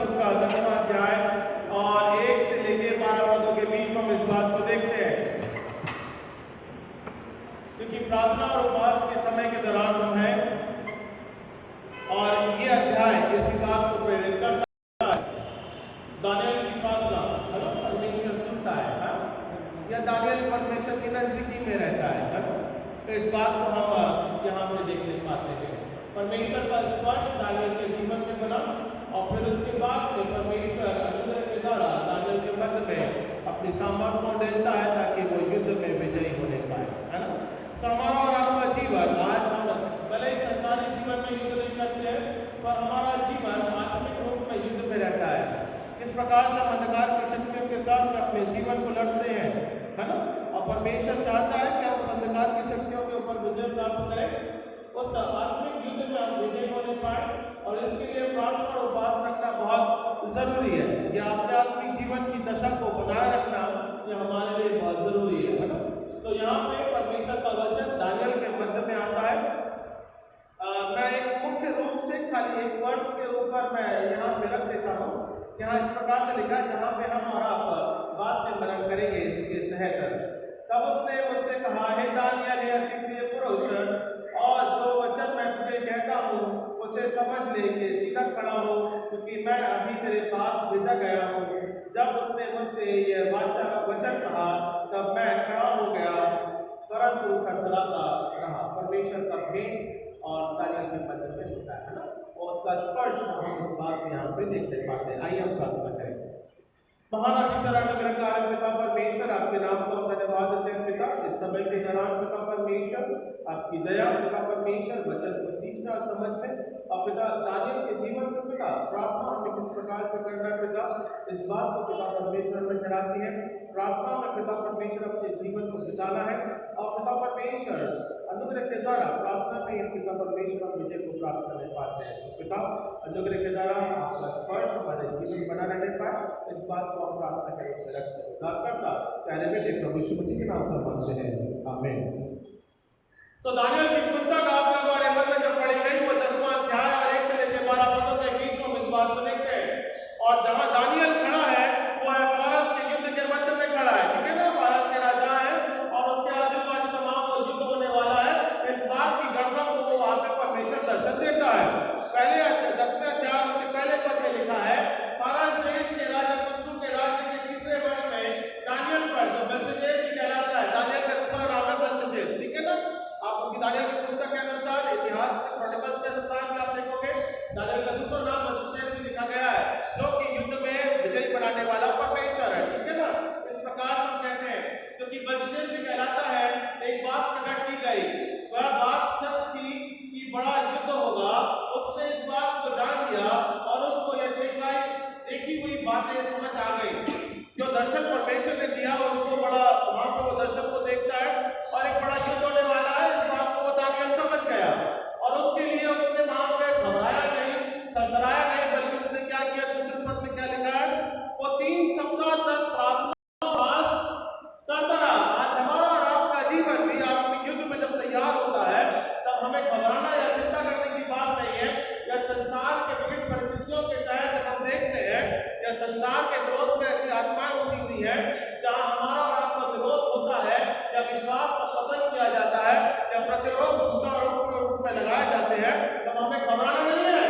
उसका 10वां अध्याय और 1 से लेके 12 पदों के बीच हम इस बात को देखते हैं, क्योंकि प्रार्थना और उपवास के समय के दौरान हम हैं और ये अध्याय इसी बात को प्रेरित करता है। दानियल की प्रार्थना परमेश्वर सुनता है ना? या दानियल परमेश्वर की नजदीकी में रहता है ना? तो इस बात को हम यहाँ पे देखने पाते हैं। परमेश्वर का स्पर्श दानियल के जीवन में बना और फिर उसके बाद में परमेश्वर अनुग्रह के द्वारा दानियल के मध्य में अपनी सामर्थ को देता है ताकि वो युद्ध में विजयी होने पाए, है ना? सो हमारा और आपका जीवन, आज हम भले ही संसारी जीवन में युद्ध नहीं करते हैं, पर हमारा जीवन आत्मिक रूप में युद्ध में रहता है। किस प्रकार से हम अंधकार की शक्तियों के साथ में अपने जीवन को लड़ते हैं, है ना? और परमेश्वर चाहता है कि हम उस अंधकार की शक्तियों के ऊपर विजय प्राप्त करें, उस आत्मिक युद्ध में हम विजय होने पाए, और इसके लिए प्रार्थना और उपवास रखना बहुत जरूरी है। यह अपने आत्मिक जीवन की दशा को बनाए रखना यह हमारे लिए बहुत जरूरी है ना? तो यहाँ पे परमेश्वर का वचन दानियल के मध्य में आता है। मैं एक मुख्य रूप से खाली एक वर्ड्स के ऊपर मैं यहाँ पे रख देता हूँ। यहाँ इस प्रकार से लिखा, जहाँ पे हम और आप बात में मनन करेंगे इसके तहत। तब उसने मुझसे कहा, हे दानियल, हे अति प्रिय पुरुष, और जो वचन मैं तुझे कहता हूँ उसे समझ ले के सीधा खड़ा हो, क्योंकि मैं अभी तेरे पास भेजा गया हूँ। जब उसने मुझसे यह वचन कहा तब मैं खड़ा हो गया, परंतु थरथराता रहा। परमेश्वर का भेंट और दानियल के मध्य में होता है ना, और उसका स्पर्श हम इस बात में यहाँ पे देखते पाते हैं। आइए हम प्रार्थना करें। महान अनुग्रहकारी पिता परमेश्वर, आपके नाम को हम धन्यवाद देते हैं पिता। इस समय के दौरान पिता परमेश्वर, आपकी दया पिता परमेश्वर, वचन को सीखना समझने और पिता दानियल के जीवन से पिता प्रार्थना हमें किस प्रकार से करना पिता, इस बात को पिता परमेश्वर में ठहराती है। प्रार्थना में पिता परमेश्वर अपने जीवन को बिताना है, और पिता परमेश्वर अनुग्रह के द्वारा प्रार्थना में पिता परमेश्वर हम विजय को प्राप्त करने पाते हैं। पिता अनुग्रह के द्वारा आपका स्पर्श हमारे जीवन बना रहने पाए, इस बात को हम प्रार्थना करें करता प्यारे बेटे प्रभु यीशु मसीह के नाम से मांगते हैं, आमीन। सो दानियल की पुस्तक आप लोगों के मन में जब पढ़ी गई, वो 10वां अध्याय और 1 से लेकर 12 पदों के बीच में इस बात को देखते हैं। और जहां दानियल खड़ा है वो है फारस के युद्ध के मध्य में खड़ा है, ठीक है ना? फारस के राजा है और उसके आजू बाजू तमाम वो युद्ध होने वाला है। इस बात की गणना को वो वहां पे परमेश्वर दर्शन देता है। पहले 10वें अध्याय उसके पहले पद में लिखा है, फारस देश के राजा कुस्रू के राज्य के 3रे वर्ष में दानियल पर, जो बेलशस्सर भी कहलाता है, दानियल का दूसरा नाम है बेलशस्सर, ठीक है ना? आप उसकी दानियल की पुस्तक के अनुसार, इतिहास के क्रॉनिकल्स के अनुसार भी आप देखोगे दानियल का दूसरा नाम बेलशस्सर भी लिखा गया है, जो कि युद्ध में विजय बनाने वाला परमेश्वर है, ठीक है ना? इस प्रकार हम कहते हैं, क्योंकि बेलशस्सर भी कहलाता है। एक बात प्रकट की गई, वह बात सच थी कि बड़ा युद्ध होगा। उसने इस बात को जान लिया और उसको यह देखी हुई बातें समझ आ गई। जो दर्शन परमेश्वर ने दिया उसको बड़ा, वहां पे वो दर्शन को देखता है और एक बड़ा युद्ध होने वाला है, इस बात को वो दानियल समझ गया। और उसके लिए उसने वहां पे घबराया नहीं, थरथराया नहीं, बल्कि उसने क्या किया, दूसरे पद में क्या लिखा है, वो 3 सप्ताह तक प्रार्थना करता रहा। आज हमारा और आपका जीवन भी आत्मिक युद्ध में जब तैयार होता है, तब हमें घबराना या चिंता करने की बात नहीं है। या संसार के विभिन्न परिस्थितियों के तहत जब हम देखते हैं, या संसार के विरोध में ऐसी आत्माएं होती हुई है जहां हमारा और आपका विरोध होता है, या विश्वास का पतन किया जाता है, या प्रतिरोध झूठा रूप में लगाए जाते हैं, तब हमें घबराना नहीं है।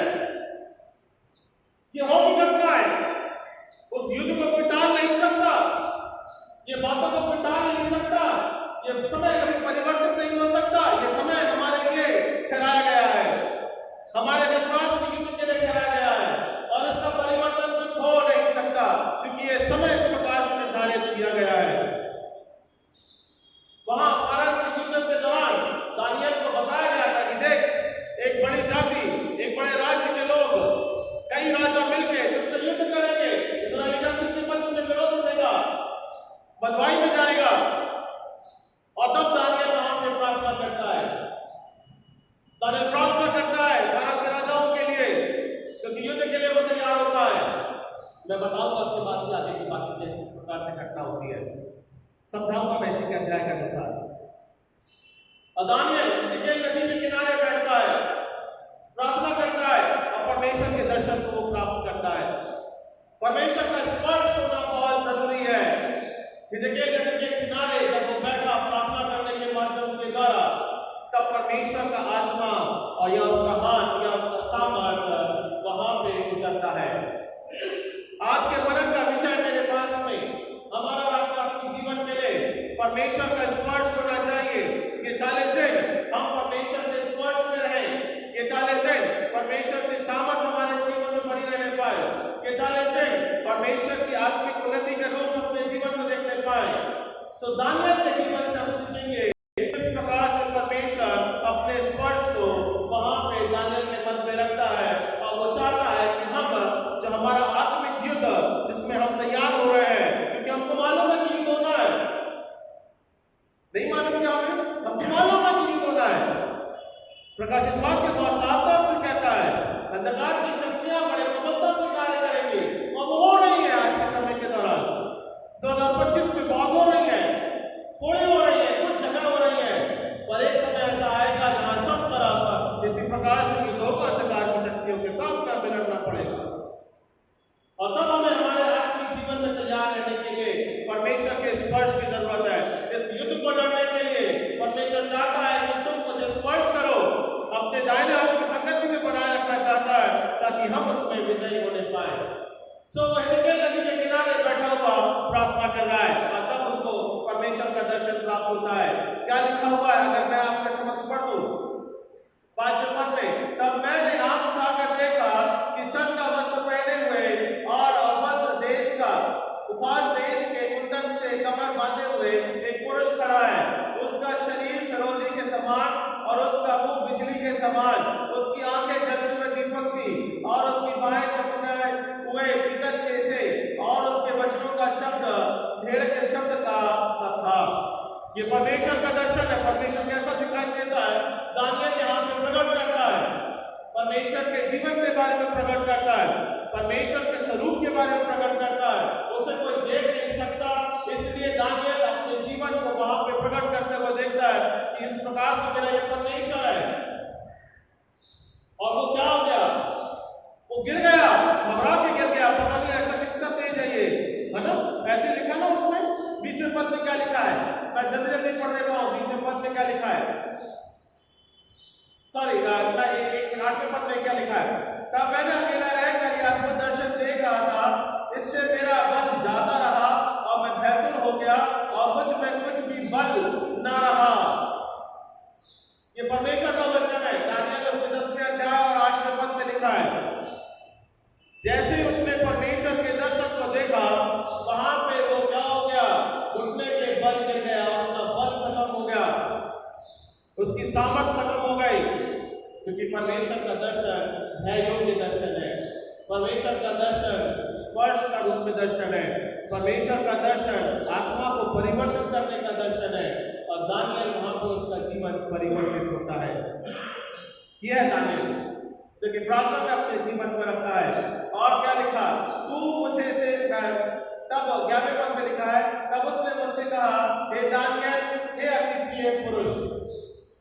ये होगी घटना है, उस युद्ध को कोई टाल नहीं सकता, ये बातों को कोई टाल नहीं सकता, ये समय कभी परिवर्तित नहीं हो सकता। ये समय हमारे लिए ठहराया गया है, हमारे विश्वास के युद्ध के लिए ठहराया गया है, और इसका परिवर्तन कुछ हो नहीं सकता, क्योंकि ये समय इस प्रकार से निर्धारित किया गया है। वहां फारस के युद्ध के दौरान दानियल को बताया गया था कि देख, एक बड़ी जाति, एक बड़े राज्य के लोग, कई राजा मिलकर तुझसे युद्ध करेंगे, इस्राएली जाति के मध्य में विरोध देगा, बदवाई में जाएगा। और तब दानियल वहां पे प्रार्थना करता है, दानियल प्रार्थना करता है फारस के राजाओं के लिए, क्योंकि युद्ध के लिए वो तैयार होता है। मैं बताऊंगा उसके बाद की आगे की बातें किस प्रकार से घटना होती है, समझाऊंगा मैं इसी के अध्याय के अनुसार। और दानियल नदी के किनारे बैठता है, प्रार्थना करता है और परमेश्वर के दर्शन को वो प्राप्त करता है। परमेश्वर का स्पर्श होना बहुत जरूरी है कि देखिए नदी के किनारे जब वो बैठा प्रार्थना करने के माध्यम के द्वारा, तब परमेश्वर का आत्मा और या उसका हाथ या उसका सामर्थ्य वहां पे उतरता है। आज के मनन का विषय मेरे पास में हमारा और आपका अपने जीवन के लिए परमेश्वर का स्पर्श होना चाहिए। ये 40 दिन हम परमेश्वर के स्पर्श में रहें, ये 40 दिन परमेश्वर की सामर्थ हमारे जीवन में बनी रहने पाए, ये 40 दिन परमेश्वर की आत्मिक उन्नति के रूप में अपने जीवन में देखने पाए। सो दानियल के जीवन से हम सीखेंगे किस प्रकार से परमेश्वर अपने स्पर्श को वहां पे दानियल के मन में रखता है, और वो चाहता है कि हम जो हमारा आत्मिक युद्ध जिसमें हम तैयार हो रहे हैं, क्योंकि हमको मालूम है कि युद्ध होना है, नहीं मालूम क्या हमें, हमको मालूम है कि युद्ध होना है। प्रकाशित वाक्य बहुत सावधान से कहता है अंधकार की शक्तियां बड़े प्रबलता से कार्य करेंगी, और वो हो रही है आज के समय के दौरान 2025 में बहुत हो रही है, थोड़ी हो रही है, कुछ जगह हो रही है, पर एक समय ऐसा आएगा जहां सब तरफ इसी प्रकार से युद्धों को अंधकार की शक्तियों के साथ का लड़ना पड़ेगा। और तब हमें हमारे आत्मिक जीवन में तैयार रहने के लिए परमेश्वर के स्पर्श की जरूरत है। इस युद्ध को लड़ने के लिए परमेश्वर चाहता है कि तुम मुझे स्पर्श करो, अपने दाहिने हाथ की संगति में बनाए रखना चाहता है ताकि हम उसमें विजयी होने पाए। सो वह नदी के किनारे बैठा हुआ प्रार्थना कर रहा है, और तब उसको परमेश्वर का दर्शन प्राप्त होता है। क्या लिखा हुआ है अगर मैं आपके समक्ष पढ़ दूं 5 पद में, तब मैंने आंख उठाकर देखा कि सन का वस्त्र पहने हुए और उफास देश के कुंदन से कमर बांधे हुए एक पुरुष खड़ा है। उसका शरीर फिरोजी के समान और उसका मुंह बिजली के समान, उसकी आंखें जलते हुए दीपक सी और उसकी बाहें चमके हुए पीतल के से, और उसके वचनों का शब्द भेड़ के शब्द का सा था। ये परमेश्वर का दर्शन है। परमेश्वर कैसा दिखाई देता है, दानियल यहाँ पे प्रकट करता है, परमेश्वर के जीवन के बारे में प्रकट करता है, परमेश्वर के स्वरूप के बारे में प्रकट करता है। उसे कोई देख नहीं सकता, इसलिए दानियल अपने जीवन को वहां पे प्रकट करते हुए देखता है कि इस प्रकार का मेरा ये परमेश्वर है। और वो क्या हो गया, वो गिर गया, घबरा के गिर गया, पता नहीं ऐसा किसका तेज है ये, है ना, ऐसे लिखा ना उसमें 20वें पद में क्या लिखा है, मैं जल्दी जल्दी पढ़ देता हूँ। 20वें पद में क्या लिखा है, सॉरी 8वें पद में क्या लिखा है, तब मैंने अकेला रहकर यह अद्भुत दर्शन देख रहा था, इससे मेरा बल जाता रहा और मैं भयभीत हो गया और मुझ में कुछ भी बल ना रहा। ये परमेश्वर का वचन है। दानियल उसके 10वें अध्याय और 8वें पद में लिखा है, जैसे ही उसने परमेश्वर के दर्शन को देखा, वहां पे वो क्या हो गया, घुटने के बल गिर गया, उसका बल खत्म हो गया, उसकी सामर्थ खत्म हो गई, क्योंकि परमेश्वर का दर्शन भय योग्य दर्शन है। परमेश्वर का दर्शन स्पर्श का रूप में दर्शन है। परमेश्वर का दर्शन आत्मा को परिवर्तित करने का दर्शन है, और दानियल वहां पर उसका जीवन परिवर्तित होता है। यह है दानियल जो कि प्रार्थना में अपने जीवन को रखता है। और क्या लिखा, तू मुझे से तब 11वें पद में लिखा है, तब उसने मुझसे कहा, हे दानियल, हे अति प्रिय पुरुष,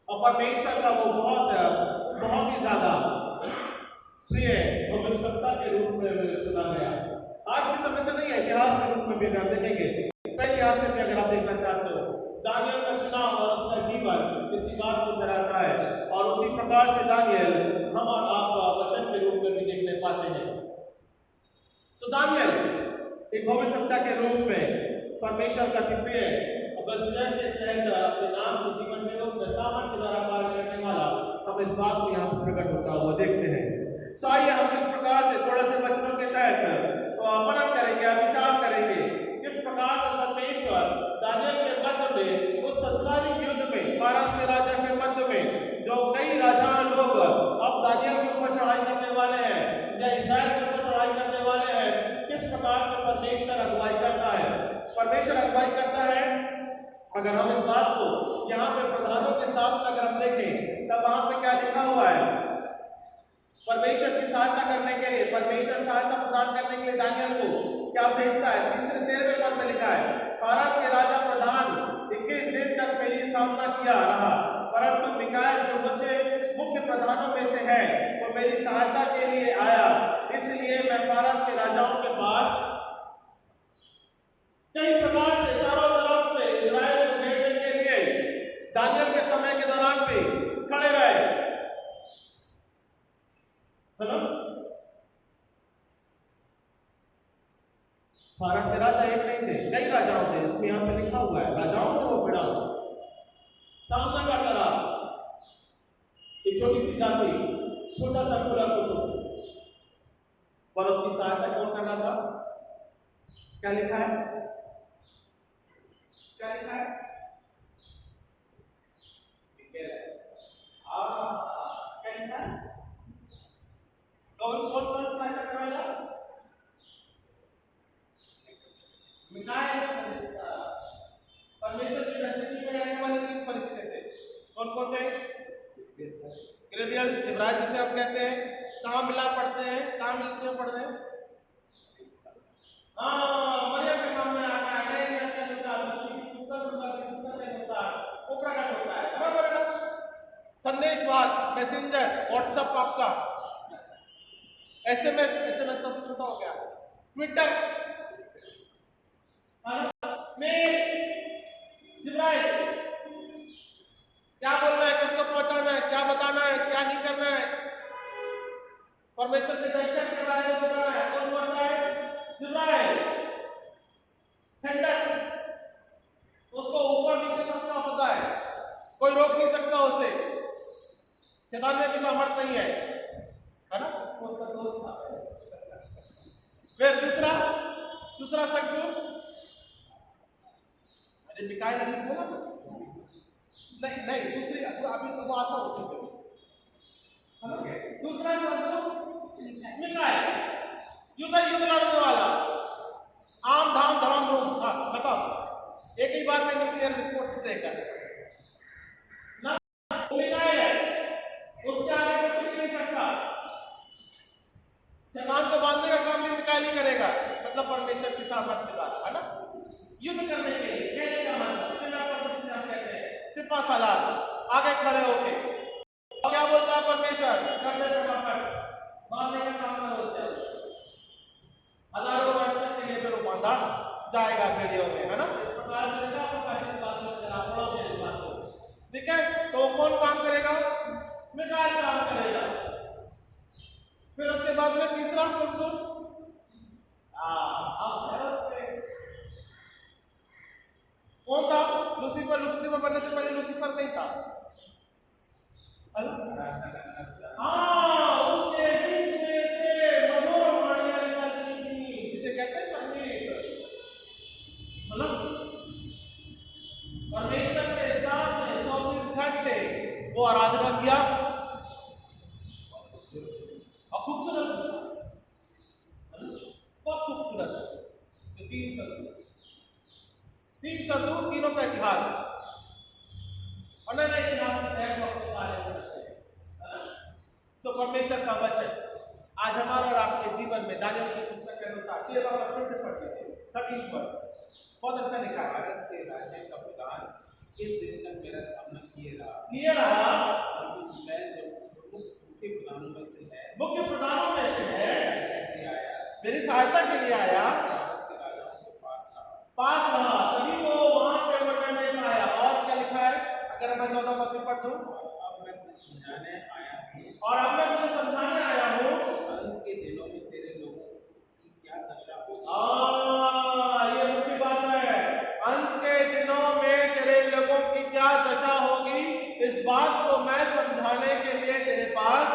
और परमेश्वर का वो बहुत ही ज्यादा प्रिय भविष्यवक्ता के रूप में चुना गया। आज के समय से नहीं है, इतिहास के रूप में भी हम देखेंगे, इतिहास से भी अगर आप देखना चाहते हो, दानियल का चुनाव और उसका जीवन इसी बात को कराता है, और उसी प्रकार से दानियल हम और आप वचन के रूप में भी देखने पाते हैं। सो दानियल एक भविष्यवक्ता के रूप में परमेश्वर का प्रिय वचन के तहत अपने नाम के जीवन के रूप में सामर्थ्य द्वारा कार्य करने वाला, हम इस बात को यहाँ पर प्रकट होता हुआ देखते हैं। सो आइए हम इस प्रकार से थोड़े से वचनों के तहत मनन करेंगे, विचार करेंगे, किस प्रकार से परमेश्वर दानियल के मध्य में, उस संसारिक युद्ध में, फारस के राजा के मध्य में, जो कई राजा लोग अब दानियल के ऊपर चढ़ाई करने वाले हैं या इस्राएल के ऊपर चढ़ाई करने वाले हैं, किस प्रकार से परमेश्वर अगुवाई करता है। परमेश्वर अगुवाई करता है। अगर हम इस बात को यहाँ पे प्रधानों के साथ अगर हम देखें, तब वहां पे क्या लिखा हुआ है, परमेश्वर की सहायता करने के लिए, परमेश्वर सहायता प्रदान करने के लिए दानियल को क्या भेजता है। 13वें पद में लिखा है, फारस के राजा प्रधान 21 दिन तक मेरी सामना किया रहा, परंतु मिकाएल जो मुझे मुख्य प्रधानों में से है, वो मेरी सहायता के लिए आया, इसलिए मैं फारस के राजाओं के पास फारस के राजा एक नहीं थे, कई राजाओं थे, इसमें यहाँ पे लिखा हुआ है राजाओं से वो भिड़ा सामना करता रहा। एक छोटी सी जाति, छोटा सा पूरा कुटुंब, पर उसकी सहायता कौन कर रहा था? क्या लिखा है? क्या लिखा है? क्या लिखा है? कौन कौन कौन सहायता कर रहा है? मिकाएल फरिश्ता, परमेश्वर की नजदीक में रहने वाले 3 फरिश्ते थे। कौन कौन थे? गब्रिएल, जिब्राइल जिसे हम कहते हैं। कहाँ मिला पढ़ते हैं? कहाँ मिलते हैं पढ़ते हैं? मरियम के सामने आता है, नए नियम के अनुसार, पुस्तक के अनुसार वो प्रकट होता है, बराबर है ना? संदेशवाहक, मैसेंजर, व्हाट्सएप आपका, एसएमएस तो छोटा हो गया, ट्विटर, मेल, जिब्राइल, क्या बोलना है, किसको पहुंचाना है, क्या बताना है, क्या नहीं करना है, परमेश्वर के दर्शन के बारे में बताना है, कौन बोलता है? जिब्राइल। सेंडर, उसको ऊपर नीचे सबका पता है, कोई रोक नहीं सकता उसे, शैतान में भी सामर्थ नहीं है ना? उसका दोस्त था। फिर दूसरा शब्द मिकाएल अभी बोला ना? नहीं दूसरी अभी तो वो आता उसी पे। दूसरा शब्द मिकाएल, युद्ध लड़ने वाला, आम धाम धड़ाम रूप था, खत्म, एक ही बार में न्यूक्लियर विस्फोट देगा ना? मिकाएल है, उसके आगे कुछ नहीं सकता। शैतान को बांधने का काम भी मिकाएल ही करेगा, मतलब परमेश्वर की सामर्थ के द्वारा, है ना? युद्ध करने के लिए कहने का मतलब सिपा सालार आगे खड़े होके क्या बोलता है परमेश्वर? करने का बांधने का काम करो उससे, हजारों वर्ष तक के लिए फिर बांधा जाएगा वीडियो में, है ना? इस प्रकार से ठीक है। तो कौन काम करेगा? मिकाएल काम करेगा। फिर उसके बाद में तीसरा शब्द कौन था? लूसीफर। लूसीफर बनने से पहले लूसीफर नहीं था, उसके बीच में से मधुर वाणियां निकलती थी, जिसे कहते हैं संगीत, मतलब परमेश्वर के सामने 24 घंटे वो आराधना किया और खूबसूरत, बहुत खूबसूरत। तीन सरदूत, तीनों का इतिहास, और नए इतिहास तो परमेश्वर का वचन आज हमारा और आपके जीवन में दानियल की पुस्तक के अनुसार 13 फिर से पढ़ते 13 वर्ष बहुत अच्छा लिखा है। भारत के राज्य का प्रधान इस दिन तक मेरा सामना किए रहा, मुख्य प्रधानों में से है, मेरी सहायता के लिए आया, पास रहा, तभी वो वहां पे वर्णन नहीं पाया। और क्या लिखा है? अगर मैं 14 पद में पढ़ूं, अब मैं तुझे समझाने आया हूं, और अब मैं तुझे समझाने आया हूं, अंत के दिनों में तेरे लोगों की क्या दशा होगी। ये मुख्य बात है, अंत के दिनों में तेरे लोगों की क्या दशा होगी, इस बात को मैं समझाने के लिए तेरे पास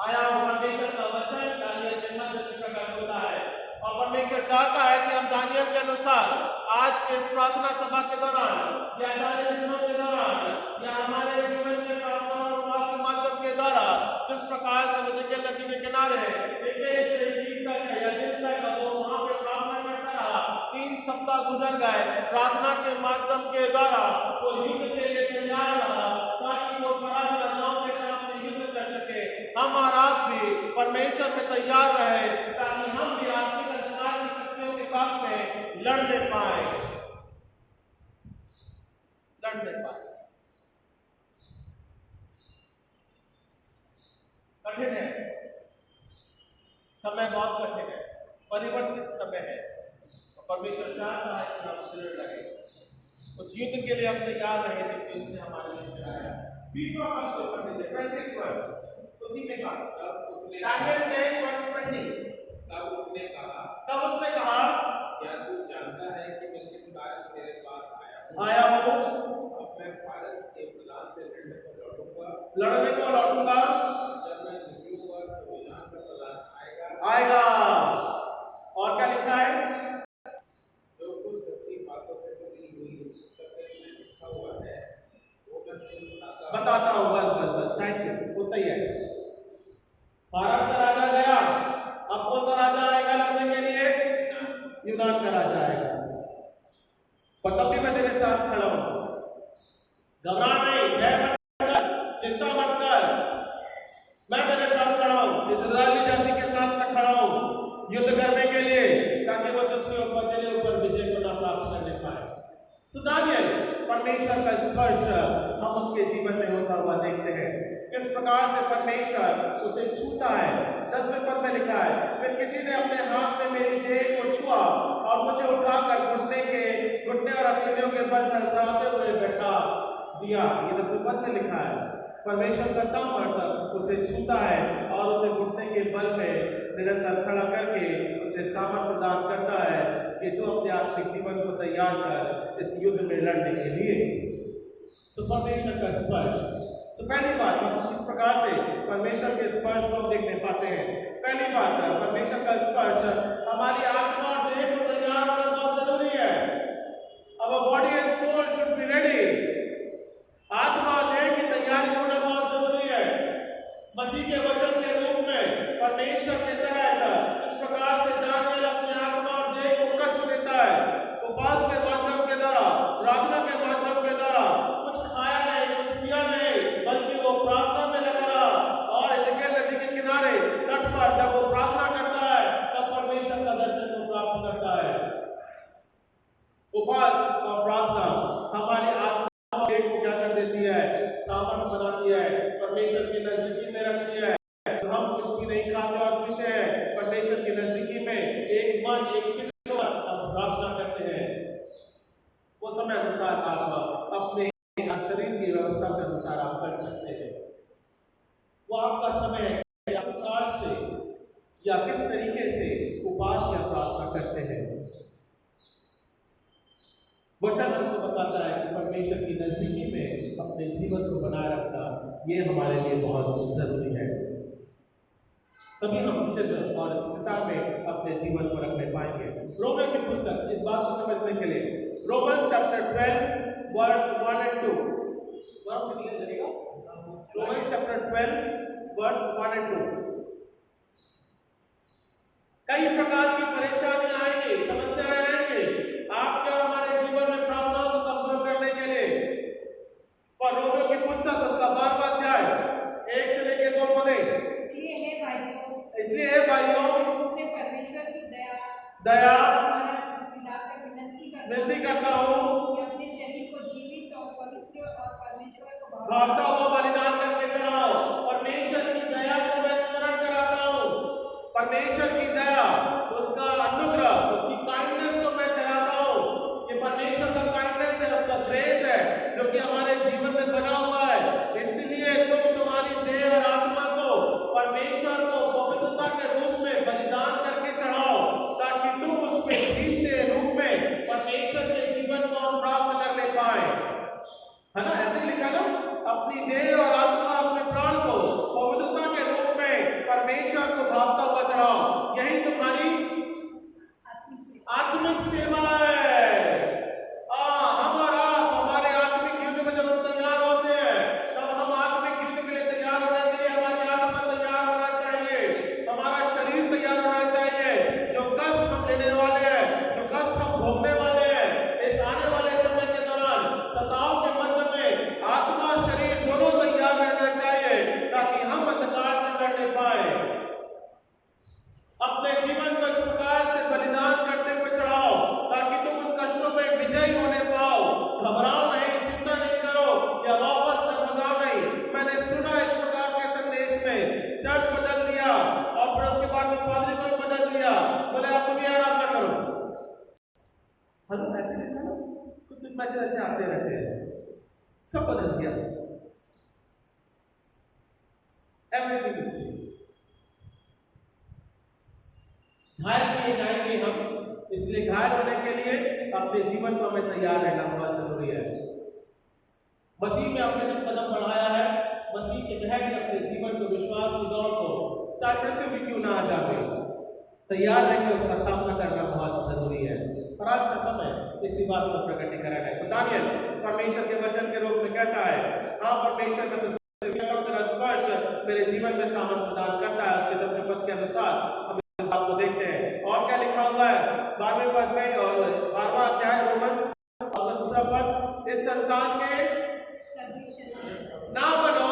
आया हूं। परमेश्वर का वचन दानियल के मध्य में प्रकट होता है, और परमेश्वर चाहता है कि हम दानियल के अनुसार आज के इस प्रार्थना सभा के दौरान या सारे दिनों के दौरान या हमारे जीवन के प्रार्थना और उपवास के माध्यम के द्वारा जिस प्रकार से नदी के नदी के किनारे या दिन तक वो वहां पे प्रार्थना करता रहा, 3 सप्ताह गुजर गए, प्रार्थना के माध्यम के द्वारा वो युद्ध के लिए तैयार रहा ताकि वो फरास राजाओं के सामने युद्ध कर सके। हम और आप भी परमेश्वर में तैयार रहे ताकि हम भी आत्मिक अंधकार की शक्तियों के साथ में लड़ने पाए। कठिन है, समय बहुत कठिन है, परिवर्तित समय है, तो परमेश्वर चाहता है कि हम दृढ़ रहे, उस युद्ध के लिए हम तैयार रहे जो उसने हमारे लिए कराया। 20वां वर्ष उसी में कहा, तब उसने कहा लड़ने को लौटूंगा, आएगा। और क्या लिखा है? बताता हूँ, बस बस बस, थैंक यू, उतना ही है। फारस का राजा गया, अब कौन सा राजा आएगा लड़ने के लिए? यूनान का राजा आएगा। पर तब भी मैं तेरे साथ खड़ा हूं, घबरा नहीं, भय मत कर, चिंता मत कर, मैं तेरे साथ खड़ा हूं। इस्राएली जाति के साथ मैं खड़ा हूं युद्ध करने के लिए, ताकि वो तुझके ऊपर, तेरे ऊपर विजय को ना प्राप्त करने पाए। सो दानियल, परमेश्वर का स्पर्श हम उसके जीवन में होता हुआ देखते हैं। किस प्रकार से परमेश्वर उसे छूता है। 10वें पद में लिखा है, फिर किसी ने अपने हाथ में मेरी देह को छुआ और मुझे उठाकर घुटने और हथेलियों के बल थरथराते हुए बैठा दिया। ये 10वें पद में लिखा है। परमेश्वर का सामर्थ्य उसे छूता है और उसे घुटने के बल में निरंतर खड़ा करके उसे सामर्थ्य प्रदान करता है कि तू अपने आत्मिक जीवन को तैयार कर इस युद्ध में लड़ने के लिए। परमेश्वर का स्पर्श। पहली बात हम किस प्रकार से परमेश्वर के स्पर्श को देखने पाते हैं। पहली बात, परमेश्वर का स्पर्श हमारी आत्मा और देह को तैयार होना बहुत जरूरी है। Our body and soul should be ready. आत्मा और देह की तैयारी होना बहुत जरूरी है। मसीह के वचन के रूप में परमेश्वर के तहत इस प्रकार से दानियल अपने आत्मा और देह को कष्ट देता है। उपवास के माध्यम के द्वारा, प्रार्थना के माध्यम के द्वारा, कुछ खाया नहीं, कुछ पिया नहीं, बल्कि वो प्रार्थना में लगा रहा। और एजेकियल नदी के किनारे तट पर जब वो प्रार्थना करता है, तब परमेश्वर का दर्शन को प्राप्त करता है। उपवास और प्रार्थना हमारी आत्मा और देह को क्या कर देती है? सामर्थ्य बनाती है, परमेश्वर की नजदीकी में रखती है। हम कुछ भी नहीं खाते और पीते हैं, परमेश्वर की नजदीकी में एक मन, एक चित्त प्रार्थना करते हैं। वो समय अनुसार आप अपने शरीर की व्यवस्था के अनुसार आप कर सकते हैं। वो आपका समय किस प्रकार से या किस तरीके से उपवास या प्रार्थना करते हैं। वचन हमको बताता है कि परमेश्वर की नजदीकी में अपने जीवन को बनाए रखना ये हमारे लिए बहुत जरूरी है। तभी हम सिद्ध और स्थिरता में अपने जीवन को रखने पाएंगे। रोमन की पुस्तक, इस बात को समझने के लिए Romans chapter 12 verse 1 and 2 Romans chapter 12 verse 1 and 2। कई प्रकार की परेशानियां आएंगी, समस्याएं आएंगी आपके और हमारे जीवन में प्रार्थना को कमजोर करने के लिए। पर रोमन की पुस्तक उसका 12वां अध्याय 1 से लेकर 2 पद। इसलिए हे भाइयों, परमेश्वर की दया विनती करता हूँ कि अपने शरीर को जीवित और पवित्र और परमेश्वर को भागता हुआ बलिदान करके चढ़ाओ। परमेश्वर की दया को मैं स्मरण कराता हूँ। परमेश्वर की दया, उसका अनुग्रह, उसकी काइंडनेस को मैं चढ़ाता हूँ। कि परमेश्वर का काइंडनेस है, उसका ग्रेस है जो कि हमारे जीवन में बना हुआ है। इसलिए तुम तुम्हारी देह और आत्मा को परमेश्वर को पवित्रता के रूप में बलिदान करके चढ़ाओ, ताकि तुम उसमें जीवते रूप में परमेश्वर के जीवन को हम प्राप्त करने पाए। है ना, ऐसे लिखा ना, अपनी देह और आत्मा, अपने प्राण को पवित्रता के रूप में परमेश्वर को भागता हुआ चढ़ाओ। यही तुम्हारी आत्मिक सेवा है। हम और आप हमारे आत्मिक युद्ध में जब हम तैयार होते हैं, तब हम आत्मिक युद्ध के लिए तैयार होने के लिए हमारी आत्मा तैयार होना चाहिए, हमारा शरीर तैयार होना चाहिए। जो कष्ट हम लेने वाले हैं, जो कष्ट हम भोगने वाले हैं इस आने वाले समय के दौरान, सताव के मध्य में आत्मा और शरीर दोनों तैयार रहना चाहिए, ताकि हम अंधकार से लड़ने पाए। अपने जीवन को इस प्रकार से बलिदान करते हुए चढ़ाओ, ताकि तुम उन कष्टों में विजयी होने पाओ। घबराओ नहीं, चिंता नहीं करो या वापस डगमगाओ नहीं। मैंने सुना इस प्रकार के संदेश में चर्च बदल दिया और फिर उसके बाद में पादरी को भी बदल दिया, बोले आप दुनिया आराधना करो। हेलो, ऐसे नहीं ना, कुछ मैसेज ऐसे आते रहते हैं, सब बदल दिया। एवरीथिंग घायल किए जाएंगे हम, इसलिए घायल होने के लिए अपने जीवन को हमें तैयार रहना बहुत जरूरी है। मसीह में हमने जब कदम बढ़ाया है, मसीह के तहत ही अपने जीवन को, विश्वास की दौड़ को, चाहे मृत्यु भी क्यों ना आ जाए, तैयार रहकर उसका सामना करना बहुत जरूरी है। और आज का समय इसी बात को प्रकटीकरण है। दानियल परमेश्वर के वचन के रूप में कहता है, हाँ परमेश्वर का तेरा स्पर्श मेरे जीवन में सामर्थ प्रदान करता है। उसके 10वें पद के अनुसार हम इस बात को देखते हैं। और क्या लिखा हुआ है 12वें पद में, और 12वां अध्याय रोमन्स उसका 2रा पद, इस संसार के ना बनो,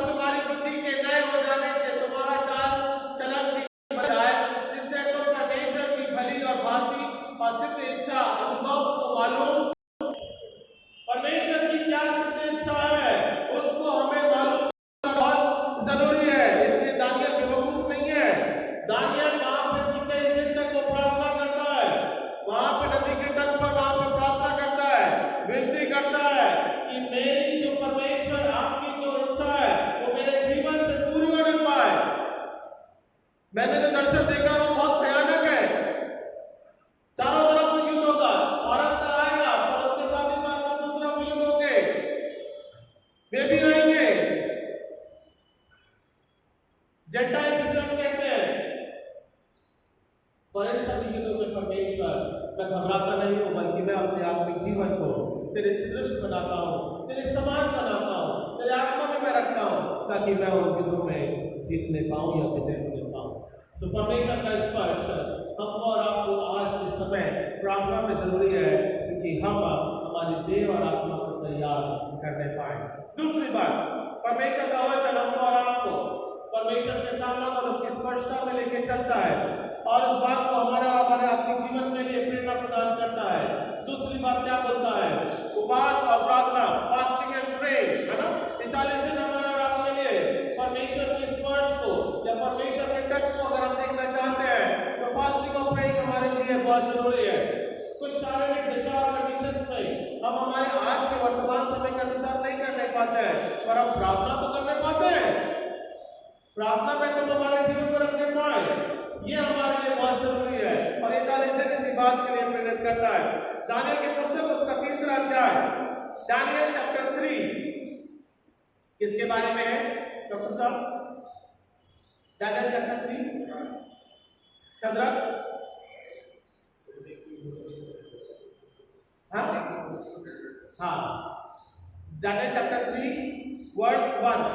तुम्हारी बुद्धि के नए हो जाने से तुम्हारा चाल चलन भी बन जाए, जिससे तुम परमेश्वर की भली और भांति और सिद्ध इच्छा अनुभव को मालूम। परमेश्वर की क्या सिद्ध इच्छा है उसको हमें मालूम बहुत जरूरी है। इसलिए दानियल बेवकूफ नहीं है। दानियल वहां पे 21 दिन तक वो प्रार्थना करता है, वहां पे नदी के तट पर वहां पे प्रार्थना करता है, विनती करता है कि मेरी जो परमेश्वर आपकी जो इच्छा है वो मेरे जीवन से पूरी हो न पाए। मैंने जो दर्शन देखा वो बहुत भयानक है। चारों तरफ से युद्ध होगा, फारस का आएगा और उसके साथ ही साथ में दूसरा युद्ध होंगे, वे भी आएंगे, जेंटाइल जिसे हम कहते हैं। पर इन सभी युद्धों में परमेश्वर मैं घबराता नहीं हूं, बल्कि मैं अपने आत्मिक जीवन को तेरे सदृश बनाता हूं, तेरे समान बनाता हूं, तेरे आत्मा में मैं रखता हूं, ताकि मैं उन युद्धों में जीतने पाऊं या विजय होने पाऊं। सो परमेश्वर का स्पर्श हमको और आपको आज के समय प्रार्थना में जरूरी है, क्योंकि हम हमारी देह और आत्मा को तैयार करने पाए। दूसरी बात, परमेश्वर का वचन हमको और आपको परमेश्वर के सामने और उसकी स्पर्शता में लेके चलता है, और इस बात को हमारे आत्मिक जीवन के लिए प्रेरणा प्रदान करता है। दूसरी बात क्या बोलता है, उपवास और प्रार्थना, फास्टिंग एंड प्रे, है ना। ये 40 दिन हमारे और आपके लिए परमेश्वर के स्पर्श को या परमेश्वर के टच को अगर हम देखना चाहते हैं तो फास्टिंग और प्रेइंग हमारे लिए बहुत जरूरी है। कुछ शारीरिक दिशा और कंडीशंस में हम हमारे आज के वर्तमान समय के अनुसार नहीं करने पाते हैं, पर हम प्रार्थना तो करने पाते हैं। प्रार्थना में तुम हमारे जीवन को रखने पाए, ये हमारे लिए बहुत जरूरी है। और ये 40 दिन इसी बात के लिए प्रेरित करता है। दानियल की पुस्तक उसका 3रा अध्याय, दानियल चैप्टर 3 किसके बारे में है डॉक्टर साहब? दानियल चैप्टर 3 शद्रक, हाँ Daniel chapter 3 verse 1।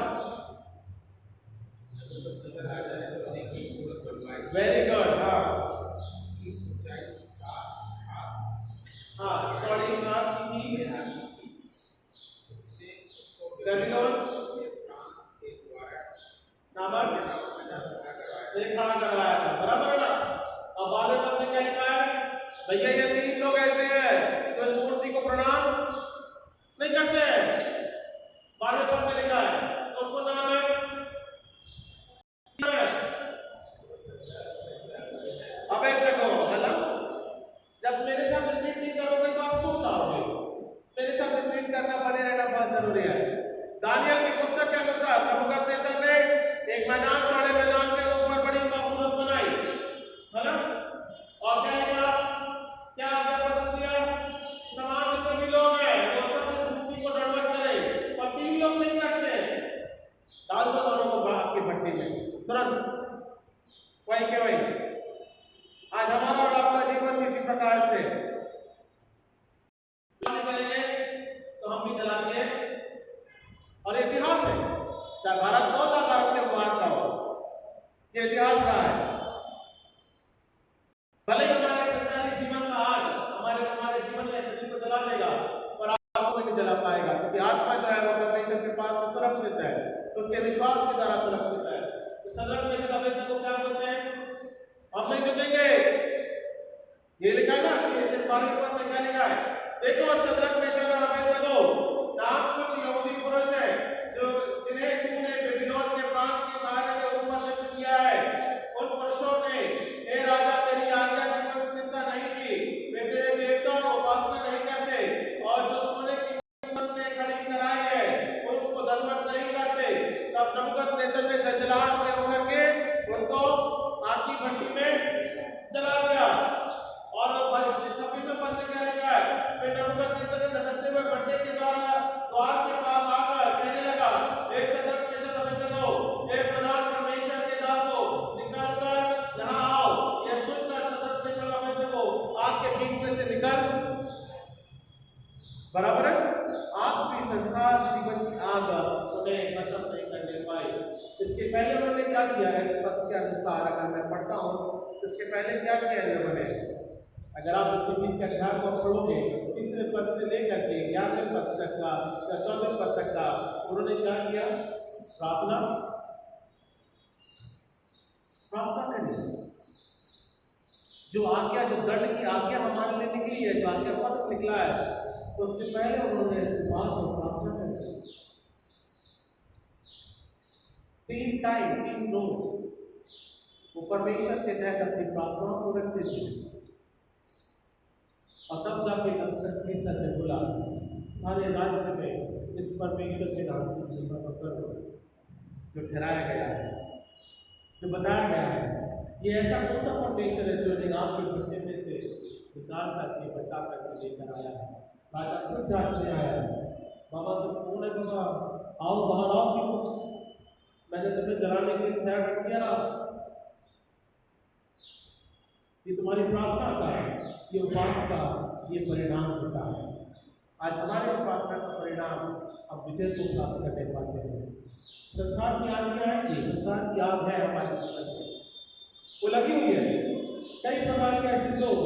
Very good. हाँ सॉरी नामक एक खड़ा करवाया था, बराबर है ना। अब वाले पद में क्या लिखा है, भैया ये 3 लोग ऐसे हैं जो इस मूर्ति को प्रणाम नहीं करते हैं। वाले पद में लिखा है, उनको नाम है अब एक देखो, है ना। जब मेरे साथ रिपीट नहीं करोगे तो आप सो जाओगे। मेरे साथ रिपीट करना, बने रहना बहुत जरूरी है। दानियल की पुस्तक के अनुसार नबूकदनेस्सर ने एक मैदान, चौड़े मैदान के ऊपर बड़ी मूरत बनाई, है ना। और क्या लिखा, क्या आगे बदल दिया, तमाम जितने भी लोग हैं वो सब इस मूर्ति को दंडवत करें, और 3 लोग नहीं करते, डाल दो दोनों को आपकी भट्टी में तुरंत, वही के वही। आज हमारा और आपका जीवन किसी प्रकार से करेंगे तो हम भी जलाएंगे, और इतिहास है, चाहे भारत का हो चाहे भारत के बाहर का हो, ये इतिहास रहा है। भले ही हमारे संसारिक जीवन का आग हमारे जीवन या शरीर को जला देगा, पर आपको नहीं जला पाएगा, क्योंकि आत्मा जो है वो परमेश्वर के पास में सुरक्षित है, उसके विश्वास के द्वारा सुरक्षित है। तो शद्रक मेशक अबेदनगो को क्या बोलते हैं, हम नहीं झुकेंगे। ये लिखा है ना कि 12वें पद में क्या लिखा है, देखो शद्रक मेशक और अबेदनगो नाम कुछ यहूदी पुरुष है जो जिन्हें तूने बेबीलोन के प्रांत के कार्य के ऊपर नियुक्त किया है। उन पुरुषों ने हे राजा तेरी आज्ञा की कुछ चिंता नहीं की, वे तेरे देवताओं को उपासना नहीं करते, और जो सोने की मूर्ति खड़ी कराई है उसको दंडवत नहीं करते। तब नबूकदनेस्सर ने जंजलाहट में होकर के उनको आग की भट्टी में जला दिया। और 26वें पद में क्या लिखा है, फिर नबूकदनेस्सर ने नजरते हुए भट्टी के द्वार के पास आकर कहने लगा, इसके पहले उन्होंने क्या किया है, इस पद के अनुसार अगर मैं पढ़ता हूँ तो इसके पहले क्या किया इन लोगों ने, अगर आप इसके बीच के अध्याय को पढ़ोगे तीसरे पद से लेकर के 11वें पद तक का या 14वें पद तक का उन्होंने क्या किया, प्रार्थना करी। जो आज्ञा, जो दंड की आज्ञा हमारे लिए निकली है, जो आज्ञा पत्र निकला है, तो उसके पहले उन्होंने उपवास और प्रार्थना करी। 3 टाइम 3 रोज वो परमेश्वर के तहत अपनी प्रार्थनाओं को रखते थे। और तब जाके नेबूकदनेस्सर ने बोला सारे राज्य में इस परमेश्वर के नाम की महिमा करो जो ठहराया गया है, जो बताया गया है। ये ऐसा कौन सा परमेश्वर है जो ने आपके घुटने में से निकाल करके बचा करके लेकर आया है। राजा खुद जांचने आया है, बाबा तो कौन है, बाबा आओ बाहर आओ, क्यों मैंने तुम्हें जलाने के लिए तैयार रख दिया। ये तुम्हारी प्रार्थना का, ये उपवास का ये परिणाम होता है। आज हमारे प्रार्थना का परिणाम हम विजय को प्राप्त करने पाते हैं। संसार की आग आएगी, संसार की आग है हमारे जीवन में, वो लगी हुई है। कई प्रकार के ऐसे लोग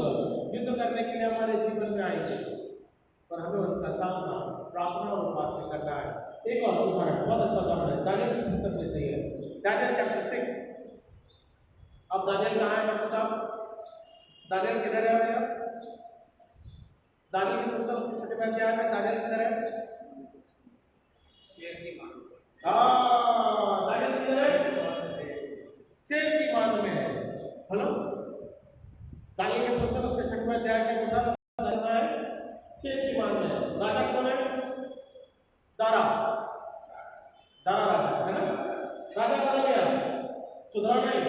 युद्ध करने के लिए हमारे जीवन में आएंगे, पर हमें उसका सामना प्रार्थना और उपवास से करना है। एक और उदाहरण, बहुत अच्छा उदाहरण है, दानियल की पुस्तक में से है, दानियल चैप्टर 6। अब दानियल कहाँ है डॉक्टर साहब, दानियल किधर है भैया? दानियल की पुस्तक उसके छठे अध्याय में दानियल किधर है? शेर की मान। हाँ, दानियल किधर है? शेर की मान में है। हेलो, दानियल की पुस्तक उसके छठे अध्याय के अनुसार है शेर की मान में है। राजा कौन है? दारा राजा है ना। राजा बदल गया, सुधरा नहीं,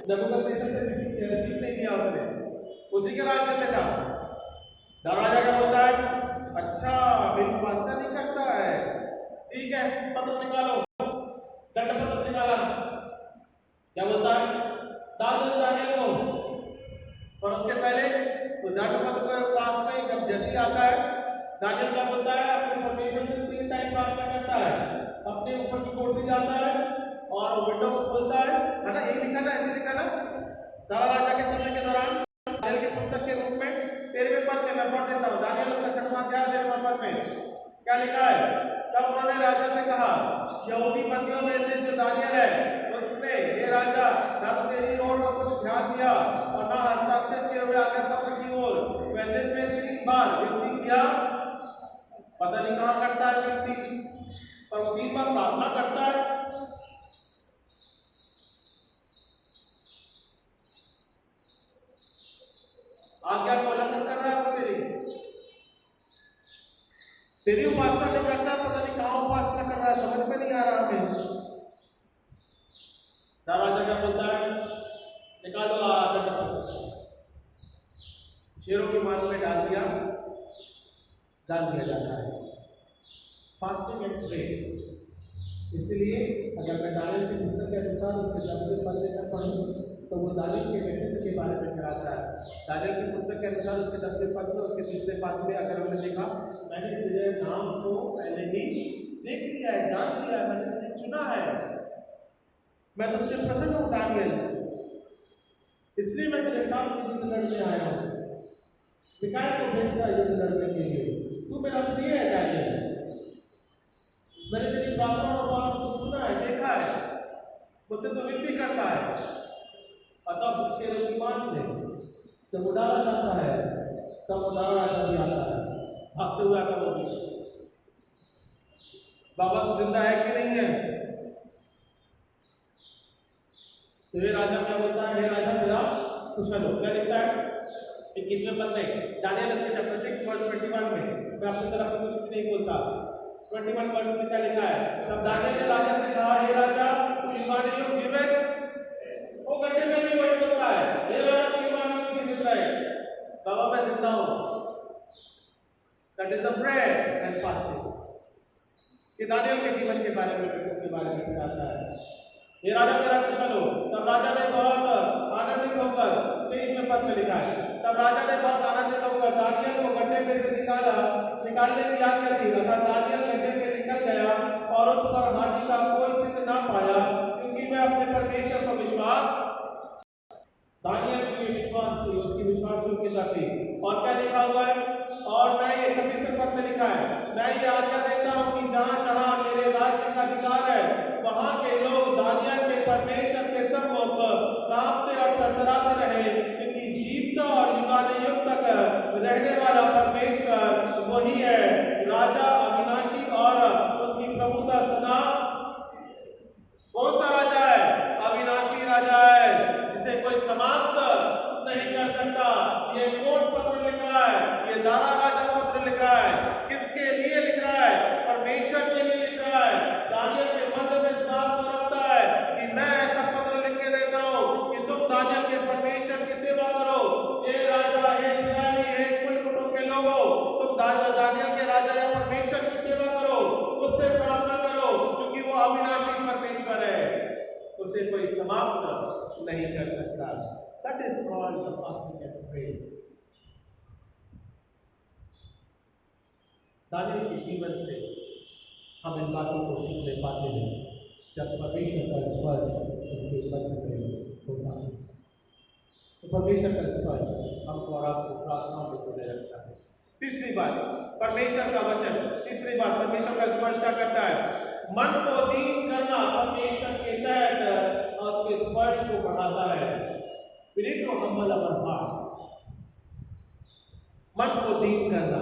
नेबूकदनेस्सर से सीख नहीं किया उसने, उसी के राज्य में था। दारा राजा क्या बोलता है, अच्छा मेरी उपासना नहीं करता है, ठीक है पत्र निकालो, दंड पत्र निकाला। क्या बोलता है, डाल दो दानियल को। और उसके पहले तो दंड पत्र के पास में जब जैसे ही आता है, दानियल क्या बोलता है, अपने परमेश्वर से 3 टाइम प्रार्थना करता है, अपने ऊपर की कोठरी जाता है और विंडो को खोलता है ना। यही लिखा ना, ऐसे लिखा ना दारा राजा के समय के दौरान, दानियल की पुस्तक के रूप में 13वें पद में मैं पढ़ देता हूँ। दानियल उसका 6वां अध्याय 13वें पद में क्या लिखा है, तब उन्होंने राजा से कहा, यहूदी बंदियों में से जो दानियल है उसने ये राजा ना तो तेरी ओर कुछ ध्यान दिया और ना हस्ताक्षर किए हुए आज्ञा पत्र की ओर। वह दिन में 3 बार विनती किया, पता नहीं कहाँ करता है विनती, पर वो 3 बार प्रार्थना करता है। आज्ञा को उल्लंघन कर रहा है वो, तेरी उपासना नहीं करता है, पता नहीं कहाँ उपासना कर रहा है, समझ में नहीं आ रहा हमें। राजा क्या बोलता है, निकालो शेरों की मान में डाल दिया जाता है। Fasting and pray. इसलिए अगर मैं दानियल की पुस्तक के अनुसार उसके 10वें पद तक पढ़ूं तो वो दानियल के व्यक्तित्व के बारे में कराता है। दानियल की पुस्तक के अनुसार उसके 10वें पद में, उसके 30वें पद में अगर हमने देखा, मैंने तेरे नाम को पहले ही देख लिया है, जान लिया है, मैंने तुझे चुना है, मैं तुझसे प्रसन्न हूँ दानियल, इसलिए मैं तेरे सामने युद्ध लड़ने आया हूँ। मिकाएल को भेजता है युद्ध लड़ने के लिए, तू मेरा प्रिय है दानियल, मैंने तेरी प्रार्थना और उपवास को सुना है, देखा है, मुझसे तो विनती करता है। और तब शेरों की मान में जब उड़ाना जाता है, तब उड़ाना राजा भी आता है, भागते हुए आता वो भी, बाबा तो जिंदा है कि नहीं है। तो ये राजा क्या बोलता है, हे राजा मेरा कुशल हो। क्या लिखता है 21वें पद में, दानियल इसके चैप्टर 6 वर्स 21 में, मैं अपनी तरफ से कुछ भी नहीं बोलता, 21 वर्ष में क्या लिखा है, तब दानियल ने राजा से कहा, हे राजा तू ईमान योग जीवित, वो गड्ढे में भी वही बोलता है, हे राजा तू ईमान योग जीवित रहे, बाबा मैं जिंदा हूं। That is a prayer and fasting. कि दानियल के जीवन के बारे में, के बारे में बताता है। ये राजा मेरा कुशल हो। तब राजा ने बहुत आनंदित होकर, 23वें पद में लिखा है, तब राजा ने बहुत आनंदित होकर दानियल को गड्ढे में से निकालने की आज्ञा दी। अर्थात दानियल गड्ढे में निकल गया और उस पर हानि का कोई चिन्ह ना पाया, क्योंकि मैं अपने परमेश्वर पर विश्वास, दानियल की विश्वास थी, उसकी विश्वास योग्यता थी। और क्या लिखा हुआ है, और मैं ये 26वें पद में लिखा है, मैं ये आज्ञा देता हूँ कि जहाँ जहाँ मेरे राज्य का अधिकार है वहाँ के लोग दानियल के परमेश्वर के सम्मुख कांपते और थरथराते रहे, क्योंकि जीवता और युगानुयुग तक रहने वाला परमेश्वर वही है, राजा अविनाशी और उसकी प्रभुता सदा। कौन सा राजा है? अविनाशी राजा है, जिसे कोई समाप्त नहीं कर सकता। ये कौन पत्र लिख रहा है? ये दारा राजा पत्र लिख रहा है। किसके लिए लिख रहा है? परमेश्वर के लिए लिख रहा है। दानियल के मन में इस बात को रखता है कि मैं ऐसा पत्र लिख के देता हूँ कि तुम दानियल के परमेश्वर की सेवा करो। ये राजा, हे इस्राएली, हे कुल कुटुंब के लोगों, तुम दानियल के राजा या परमेश्वर की सेवा करो, उससे प्रार्थना करो, क्योंकि वो अविनाशी परमेश्वर है, उसे कोई समाप्त नहीं कर सकता। That is called the fasting and praying. Daniel के जीवन से हम इन बातों को सीखने पाते हैं जब परमेश्वर का स्पर्श उसके मन में होता है। तो परमेश्वर का स्पर्श हमको और आपको प्रार्थना में जुड़े रखता है। तीसरी बात, परमेश्वर का वचन। तीसरी बात, परमेश्वर का स्पर्श क्या करता है? मन को दीन करना परमेश्वर के तहत उसके स्पर्श को बढ़ाता है। We need to humble our heart. मन को दीन करना,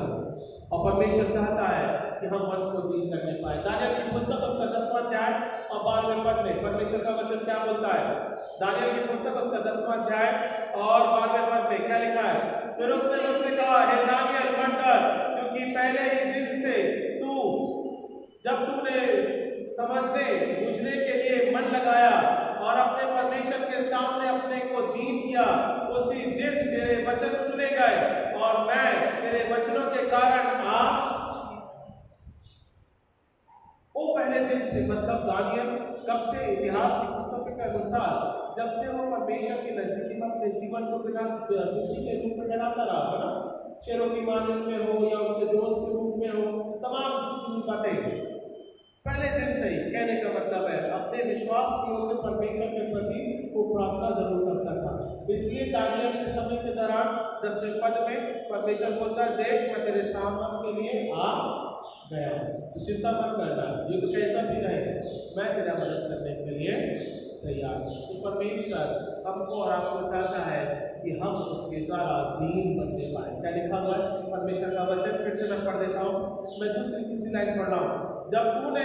और परमेश्वर चाहता है कि हम मन को दीन करने पाए। दानियल की पुस्तक उसका 10वां अध्याय और 12वें पद में परमेश्वर का वचन क्या बोलता है? दानियल की पुस्तक उसका 10वां अध्याय और 12वें पद में क्या लिखा है? फिर उसने मुझसे कहा, हे दानियल मत डर, क्योंकि पहले ही दिन से जब तूने समझने बुझने के लिए मन लगाया और अपने परमेश्वर के सामने अपने को दीन किया, उसी दिन तेरे वचन सुने गए और मैं तेरे वचनों के कारण वो पहले दिन से, मतलब दानियल कब से? इतिहास की पुस्तकों के अनुसार जब से वो परमेश्वर की नजदीकी में अपने जीवन को बिना मिट्टी के रूप में डराता रहा है ना, शेरों की मानंद में हो या उनके दोस्त के रूप में हो, तमाम बातें पहले दिन से ही। कहने का मतलब है अपने विश्वास की ओर परमेश्वर के प्रति वो प्रार्थना जरूर करता था। इसलिए दानियल के समय के दौरान 10वें पद में परमेश्वर बोलता है, देख मैं तेरे सामने के लिए आ गया हूँ, चिंता मत करना, युद्ध कैसा भी रहे मैं तेरा मदद करने के लिए तैयार हूँ। तो परमेश्वर हमको और आपको चाहता है कि हम उसके द्वारा दीन बनने पाए। क्या लिखा हुआ है परमेश्वर का वचन? फिर से मैं पढ़ देता हूँ, मैं दूसरी तीसरी लाइन पढ़ रहा हूँ। जब तूने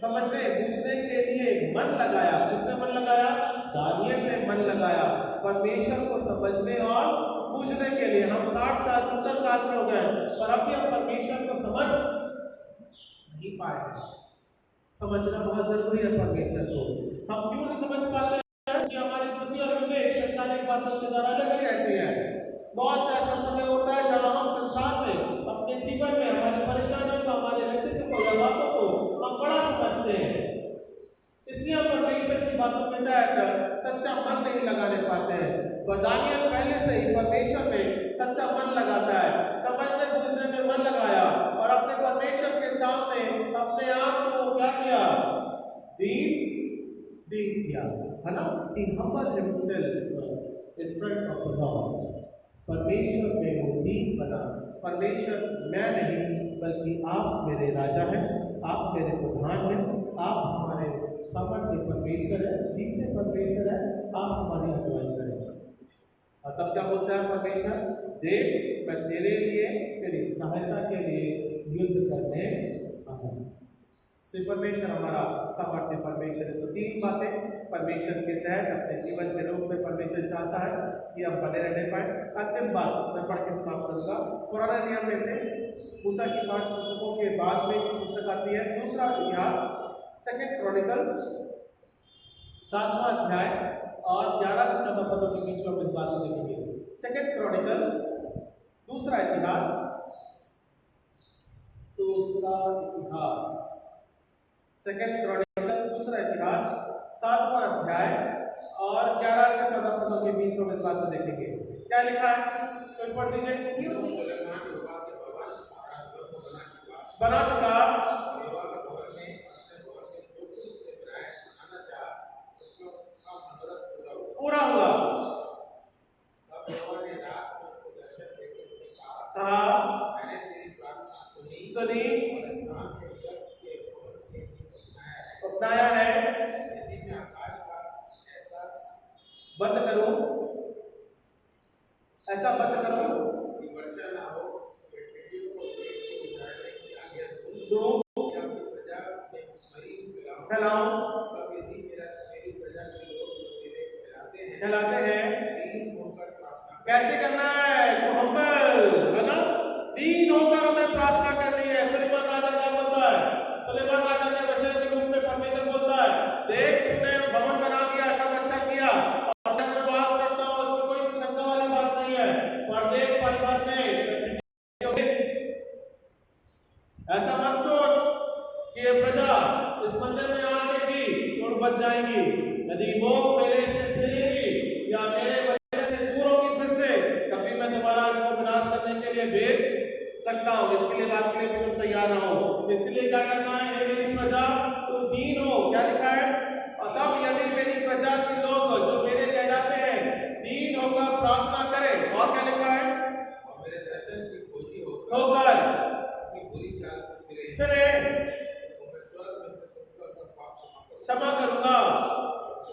समझने बूझने के लिए मन लगाया, किसने मन लगाया? दानियल ने मन लगाया परमेश्वर को समझने और बूझने के लिए। हम 60 साल 70 साल में हो गए पर अभी हम परमेश्वर को समझ नहीं पाए। समझना बहुत जरूरी है परमेश्वर को। हम क्यों नहीं समझ पाते हैं? कि हमारी बुद्धि और विवेक संसारिक बातों के द्वारा लगी रहती है। बहुत से ऐसा समय होता है जहाँ हम संसार में, अपने जीवन में, हमारी परेशानियों को, हमारे व्यक्तित्व को या बातों को हम बड़ा समझते हैं, इसलिए हम परमेश्वर की बातों के तहत सच्चा मन नहीं लगाने पाते हैं। पर दानियल पहले से ही परमेश्वर में सच्चा मन लगाता है, समझने बूझने में मन लगाया और अपने परमेश्वर के सामने अपने आप को क्या किया? दीन किया, है ना? He humbled himself in front of the Lord. परमेश्वर में वो दीन बना। परमेश्वर मैं नहीं बल्कि आप मेरे राजा हैं, आप मेरे प्रधान हैं, आप हमारे सामर्थ्य परमेश्वर है, जीतने परमेश्वर है, आप हमारी अगुवाई करें। और तब क्या बोलता है परमेश्वर? देख मैं तेरे लिए, तेरी सहायता के लिए युद्ध करने आया हूं। परमेश्वर हमारा सामर्थ्य परमेश्वर है। तो 3 बातें परमेश्वर के तहत अपने जीवन के रूप में परमेश्वर चाहता है कि हम बने रहने पाए। अंतिम बात मैं पढ़ के समाप्त करूंगा। पुराने नियम में से मूसा की 5 पुस्तकों के बाद में पुस्तक आती है दूसरा इतिहास, 2 क्रॉनिकल्स 7वां अध्याय और 11 से 14 पदों के बीच में हम इस बात को देखेंगे। 2 क्रॉनिकल्स दूसरा इतिहास 2 क्रॉनिकल्स दूसरा इतिहास 7वां अध्याय और 11 से 14 पदों के बीच में इस बात को देखेंगे। क्या लिखा है? कोई पढ़ दीजिए। बना चुका हाँ मैंने तेरी प्रार्थना सुनी सुनी और स्नान के जल के भवन के लिए अपनाया है। यदि मैं आकाश का ऐसा बंद करूं, ऐसा बंद करूं कि वर्षा ना हो, पृथ्वी को देश को उजाड़ने की आज्ञा दूं दो या अपनी प्रजा में मरी फैलाऊं, तब यदि मेरी प्रजा के लोग जो मेरे कहलाते चलाते हैं। दीन होकर प्रार्थना कैसे करना है? तो हम्बल है ना, दीन होकर हमें प्रार्थना करनी है। सुलेमान राजा क्या बोलता है? सुलेमान राजा के वचन के रूप में परमेश्वर बोलता है, देख तूने भवन बना दिया, सब अच्छा किया और मैं उसमें वास करता हूं, उसमें कोई शंका वाली बात नहीं है। और देख पल भर में ऐसा मत सोच कि ये प्रजा इस मंदिर में आके भी टूट बच जाएंगी। यदि वो मेरे से फिरेगी या मेरे वचन से दूर होगी फिर से, कभी मैं दोबारा इसको विनाश करने के लिए भेज सकता हूँ। इसके लिए बात के लिए भी तुम तैयार रहो। इसलिए क्या करना है? हे मेरी प्रजा तुम दीन हो, क्या लिखा है? और तब यदि मेरी प्रजा के लोग जो मेरे कहलाते हैं दीन होकर प्रार्थना करें, और क्या लिखा है? और मेरे दर्शन की खोजी होकर अपनी बुरी चाल से फिरे फिरे तो मैं स्वर्ग में से सुनकर सब पाप क्षमा करूंगा और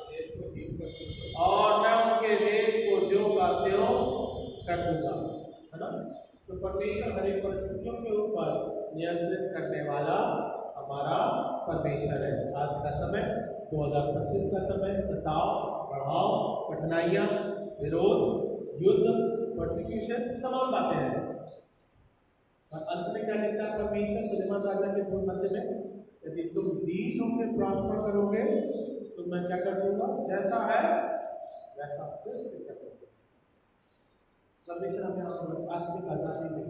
देश को जीव कर दूंगा और मैं उनके देश को जो का त्यों कर दूंगा, है ना। तो परमेश्वर हर एक परिस्थितियों के ऊपर नियंत्रित करने वाला हमारा परमेश्वर है। आज का समय 2025 का समय, सताव, बढ़ाव, कठिनाइयाँ, विरोध, युद्ध, प्रोसिक्यूशन, तमाम बातें हैं। और अंत में क्या लिखता है परमेश्वर सुलेमान राजा के पूर्ण मध्य में? यदि तुम दीन होकर प्रार्थना करोगे तो मैं क्या कर दूंगा? जैसा है वैसा फिर से कर दूंगा। परमेश्वर हमें आत्मिक आजादी में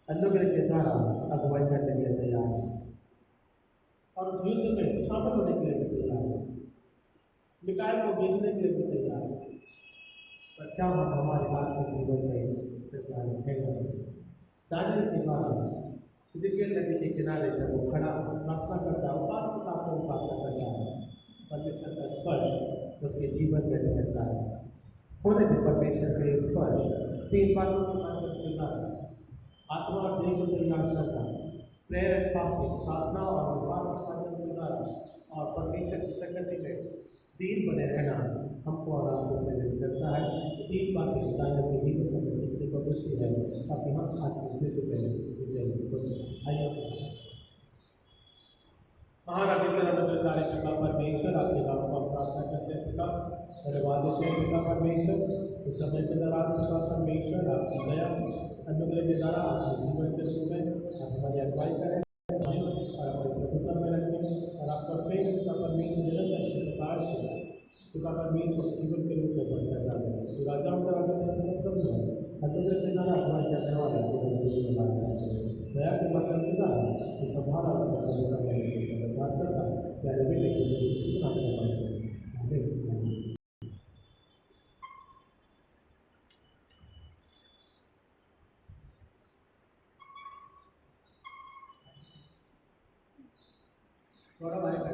अनुग्रह के द्वारा अगुवाई करने के लिए तैयार है और उस युद्ध में शामिल होने के लिए भी तैयार है। मिकाएल को बेचने के लिए भी तैयार है। पर क्या हम हमारे आत्मिक जीवन में तैयार हैं? दानियल के बाद देखिए नदी के किनारे जब वो खड़ा प्रार्थना करता है, उपास के साथ वो प्रार्थना करता है, परमेश्वर का स्पर्श उसके जीवन में ठहरता है। होने भी परमेश्वर का स्पर्श 3 बातों के माध्यम से मिलता है: आत्मा और देह को तैयार करना, प्रेयर एंड फास्टिंग, प्रार्थना और उपवास के माध्यम से मिलता है, और परमेश्वर की संगति में दीन बने रहना हमको और आपको प्रेरित करता है। 3 बातें दानियल के जीवन से हमें सीखने को मिलती है ताकि हम आत्मिक महाराधिकर अनुग्रहकारी पिता परमेश्वर, आपके नाम को हम प्रार्थना करते हैं पिता, धन्यवाद देते हैं पिता परमेश्वर। इस समय के दौरान पिता परमेश्वर आपकी दया अनुग्रह के द्वारा आपके जीवन के रूप में आप हमारी अगुवाई करें और हमारी प्रभुता में रखें और आपका प्रेम पिता परमेश्वर निरंतर इसी प्रकार से पिता परमेश्वर जीवन के रूप में बढ़ता जाए। तो राजाओं का राजा अनुग्रह के द्वारा हमारे करने वाला दया के माध्यम के द्वारा इस हमारा बात करता प्यारे बेटे के नाम से आमीन। थोड़ा